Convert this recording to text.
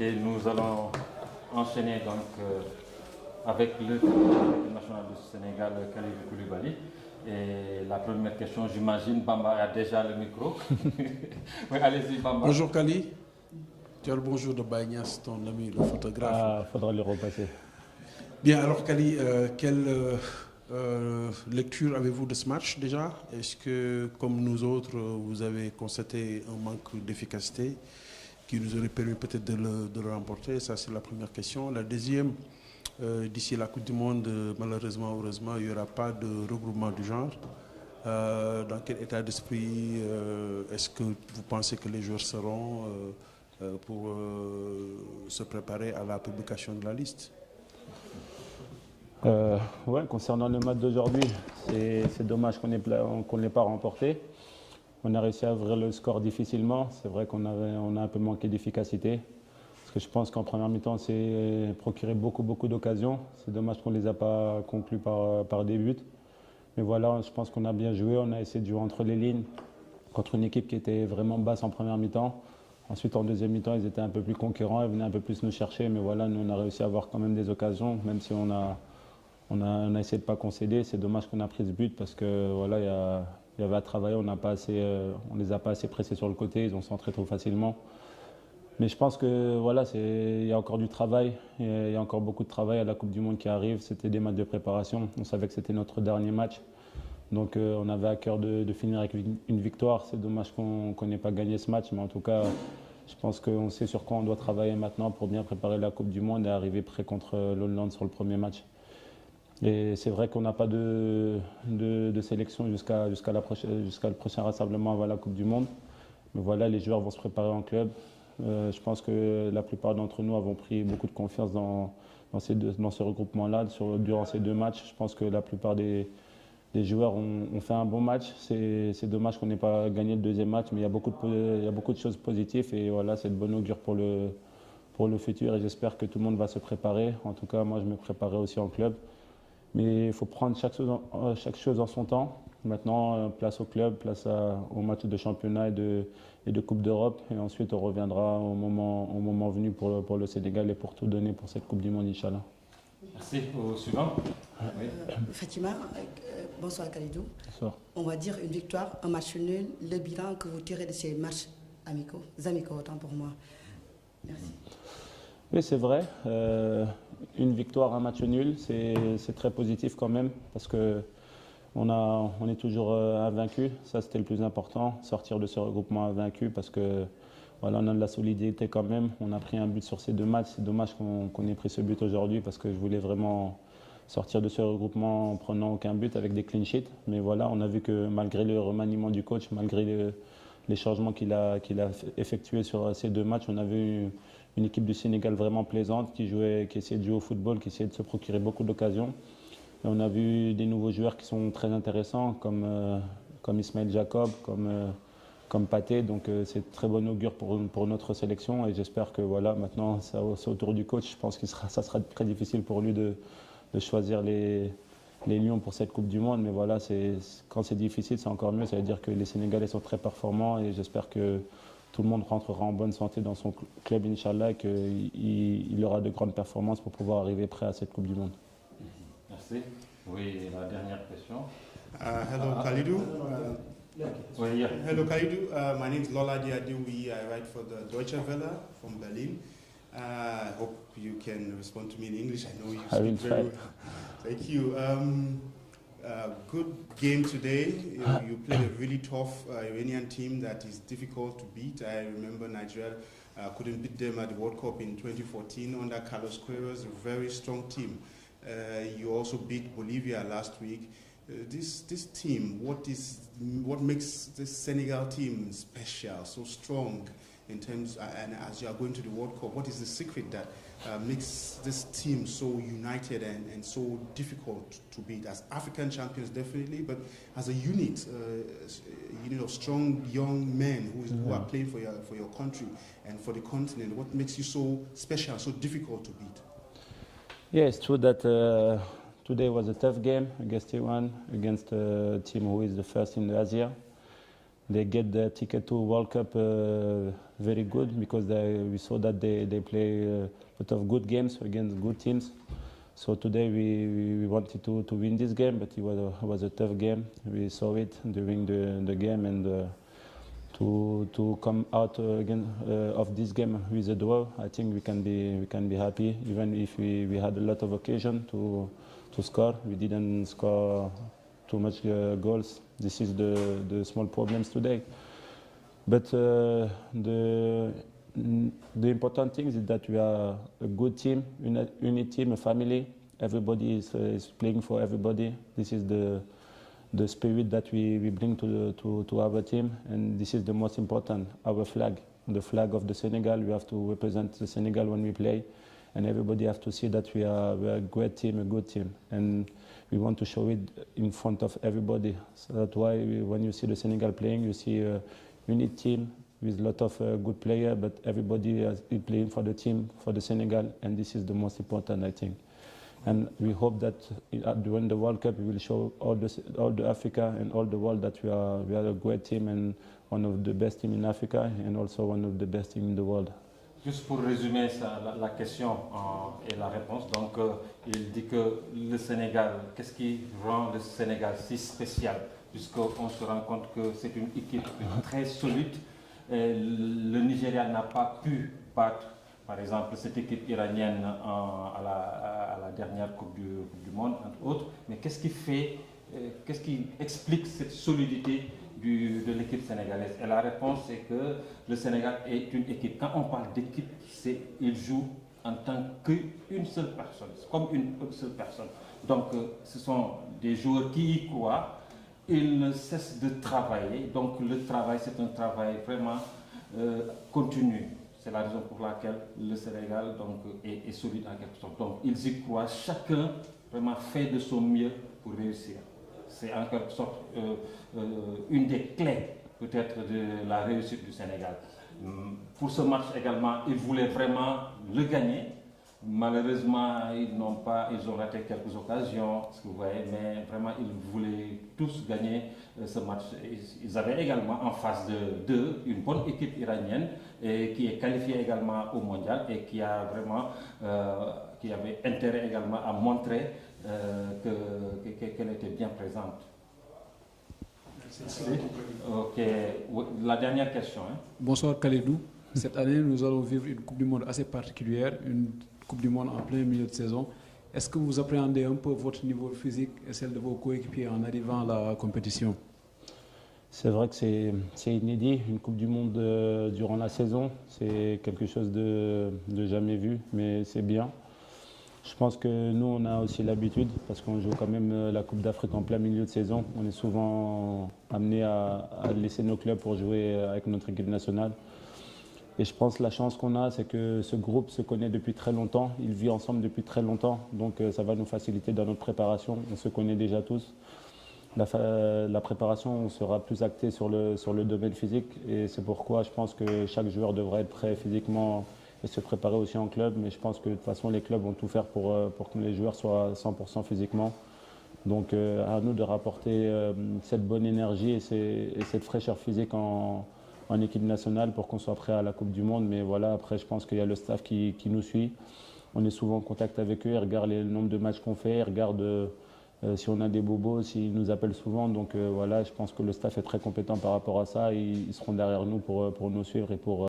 nous allons enchaîner donc avec le national du Sénégal, Kalidou Koulibaly. Et la première question, j'imagine, Bamba a déjà le micro. Oui, allez-y, Bamba. Bonjour Kali. Tu as le bonjour de Baïnias, ton ami, le photographe. Ah, faudra le repasser. Bien, alors Kali, quelle lecture avez-vous de ce match déjà? Est-ce que, comme nous autres, vous avez constaté un manque d'efficacité qui nous aurait permis peut-être de le remporter? Ça, c'est la première question. La deuxième, d'ici la Coupe du Monde, malheureusement, heureusement, il n'y aura pas de regroupement du genre. Dans quel état d'esprit est-ce que vous pensez que les joueurs seront pour se préparer à la publication de la liste? Ouais, concernant le match d'aujourd'hui, c'est dommage qu'on ne l'ait pas remporté. On a réussi à ouvrir le score difficilement. C'est vrai qu'on a un peu manqué d'efficacité. Parce que je pense qu'en première mi-temps, on s'est procuré beaucoup d'occasions. C'est dommage qu'on ne les a pas conclues par des buts. Mais voilà, je pense qu'on a bien joué. On a essayé de jouer entre les lignes contre une équipe qui était vraiment basse en première mi-temps. Ensuite, en deuxième mi-temps, ils étaient un peu plus conquérants. Ils venaient un peu plus nous chercher. Mais voilà, nous, on a réussi à avoir quand même des occasions, même si on a essayé de ne pas concéder. C'est dommage qu'on a pris ce but parce que voilà, il y avait à travailler. On les a pas assez pressés sur le côté. Ils ont centré trop facilement. Mais je pense que voilà, il y a encore du travail. Il y a encore beaucoup de travail à la Coupe du Monde qui arrive. C'était des matchs de préparation. On savait que c'était notre dernier match. Donc on avait à cœur de finir avec une victoire. C'est dommage qu'on n'ait pas gagné ce match. Mais en tout cas, je pense qu'on sait sur quoi on doit travailler maintenant pour bien préparer la Coupe du Monde et arriver prêt contre l'Hollande sur le premier match. Et c'est vrai qu'on n'a pas de sélection jusqu'à le prochain rassemblement avant la Coupe du Monde. Mais voilà, les joueurs vont se préparer en club. Je pense que la plupart d'entre nous avons pris beaucoup de confiance dans ce regroupement-là durant ces deux matchs. Je pense que la plupart des joueurs ont fait un bon match. C'est dommage qu'on n'ait pas gagné le deuxième match, mais il y a beaucoup de choses positives et voilà, c'est de bon augure pour le futur et j'espère que tout le monde va se préparer. En tout cas, moi, je me préparerai aussi en club. Mais il faut prendre chaque chose en son temps. Maintenant, place au club, place au match de championnat et de Coupe d'Europe. Et ensuite, on reviendra au moment venu pour le Sénégal et pour tout donner pour cette Coupe du Monde, Inch'Allah. Merci. Au suivant. Oui. Fatima, bonsoir Kalidou. Bonsoir. On va dire une victoire, un match nul, le bilan que vous tirez de ces matchs amicaux, autant pour moi. Merci. Oui, c'est vrai. Une victoire, un match nul, c'est très positif quand même parce qu'on est toujours invaincu. Ça, c'était le plus important, sortir de ce regroupement invaincu parce que voilà, on a de la solidité quand même. On a pris un but sur ces deux matchs. C'est dommage qu'on ait pris ce but aujourd'hui parce que je voulais vraiment sortir de ce regroupement en prenant aucun but avec des clean sheets. Mais voilà, on a vu que malgré le remaniement du coach, malgré les changements qu'il a effectués sur ces deux matchs, on a vu une équipe du Sénégal vraiment plaisante qui essayait de jouer au football, qui essayait de se procurer beaucoup d'occasions. Et on a vu des nouveaux joueurs qui sont très intéressants comme Ismaël Jacob, comme Pathé. Donc c'est très bon augure pour notre sélection et j'espère que voilà, maintenant c'est au tour du coach. Je pense que ça sera très difficile pour lui de choisir les Lions pour cette Coupe du Monde. Mais voilà, quand c'est difficile, c'est encore mieux. Ça veut dire que les Sénégalais sont très performants et j'espère que tout le monde rentrera en bonne santé dans son club, Inch'Allah, et qu'il aura de grandes performances pour pouvoir arriver prêt à cette Coupe du Monde. Merci. Oui, la dernière question. Hello, Kalidou. Hello, Kalidou. My name is Lola Diadewi. I write for the Deutsche Welle from Berlin. I hope you can respond to me in English. I know you speak very well. Thank you. Good game today. You played a really tough Iranian team that is difficult to beat. I remember Nigeria couldn't beat them at the World Cup in 2014 under Carlos Queiroz, a very strong team. You also beat Bolivia last week. This team, what makes this Senegal team special, so strong in terms, and as you are going to the World Cup, what is the secret that makes this team so united and so difficult to beat? As African champions, definitely, but as a unit of strong young men who are playing for your country and for the continent, what makes you so special, so difficult to beat? Yeah, it's true that today was a tough game against Iran, against a team who is the first in Asia. they get the ticket to World Cup very good, because we saw that they play a lot of good games against good teams. So today we wanted to win this game, but it was a tough game. We saw it during the game, and to come out again of this game with a draw, I think we can be happy. Even if we had a lot of occasion to score, we didn't score too much goals. This is the small problems today. But the important thing is that we are a good team, unit team, a family. Everybody is playing for everybody. This is the spirit that we bring to our team, and this is the most important. Our flag, the flag of the Senegal. We have to represent the Senegal when we play, and everybody have to see that we are a great team, a good team, and we want to show it in front of everybody. So that's why when you see the Senegal playing, you see a unit team with a lot of good players, but everybody is playing for the team, for the Senegal, and this is the most important, I think. And we hope that during the World Cup, we will show all the Africa and all the world that we are a great team and one of the best teams in Africa and also one of the best teams in the world. Juste pour résumer la question et la réponse, donc il dit que le Sénégal, qu'est-ce qui rend le Sénégal si spécial, puisqu'on se rend compte que c'est une équipe très solide. Et le Nigeria n'a pas pu battre, par exemple, cette équipe iranienne à la dernière Coupe du Monde, entre autres. Mais qu'est-ce qui explique cette solidité de l'équipe sénégalaise? Et la réponse est que le Sénégal est une équipe. Quand on parle d'équipe, il joue en tant qu'une seule personne, comme une seule personne. Donc ce sont des joueurs qui y croient, ils ne cessent de travailler. Donc le travail, c'est un travail vraiment continu. C'est la raison pour laquelle le Sénégal donc, est solide en quelque sorte. Donc ils y croient, chacun vraiment fait de son mieux pour réussir. C'est en quelque sorte une des clés peut-être de la réussite du Sénégal. Pour ce match également, ils voulaient vraiment le gagner. Malheureusement, ils ont raté quelques occasions, ce que vous voyez, mais vraiment ils voulaient tous gagner ce match. Ils avaient également en face d'eux une bonne équipe iranienne qui est qualifiée également au mondial et qui avait intérêt également à montrer qu'elle était bien présente. Ok, la dernière question. Hein. Bonsoir Khalidou. Cette année, nous allons vivre une Coupe du Monde assez particulière, une Coupe du Monde en plein milieu de saison. Est-ce que vous appréhendez un peu votre niveau physique et celle de vos coéquipiers en arrivant à la compétition? C'est vrai que c'est inédit, une Coupe du Monde durant la saison. C'est quelque chose de jamais vu, mais c'est bien. Je pense que nous, on a aussi l'habitude, parce qu'on joue quand même la Coupe d'Afrique en plein milieu de saison. On est souvent amené à laisser nos clubs pour jouer avec notre équipe nationale. Et je pense que la chance qu'on a, c'est que ce groupe se connaît depuis très longtemps. Il vit ensemble depuis très longtemps. Donc ça va nous faciliter dans notre préparation. On se connaît déjà tous. La préparation sera plus actée sur le domaine physique. Et c'est pourquoi je pense que chaque joueur devrait être prêt physiquement et se préparer aussi en club. Mais je pense que de toute façon, les clubs vont tout faire pour que les joueurs soient 100% physiquement. Donc à nous de rapporter cette bonne énergie et cette fraîcheur physique en équipe nationale pour qu'on soit prêt à la Coupe du Monde. Mais voilà, après, je pense qu'il y a le staff qui nous suit. On est souvent en contact avec eux, ils regardent le nombre de matchs qu'on fait, ils regardent si on a des bobos, s'ils nous appellent souvent. Donc voilà, je pense que le staff est très compétent par rapport à ça. Ils seront derrière nous pour nous suivre et pour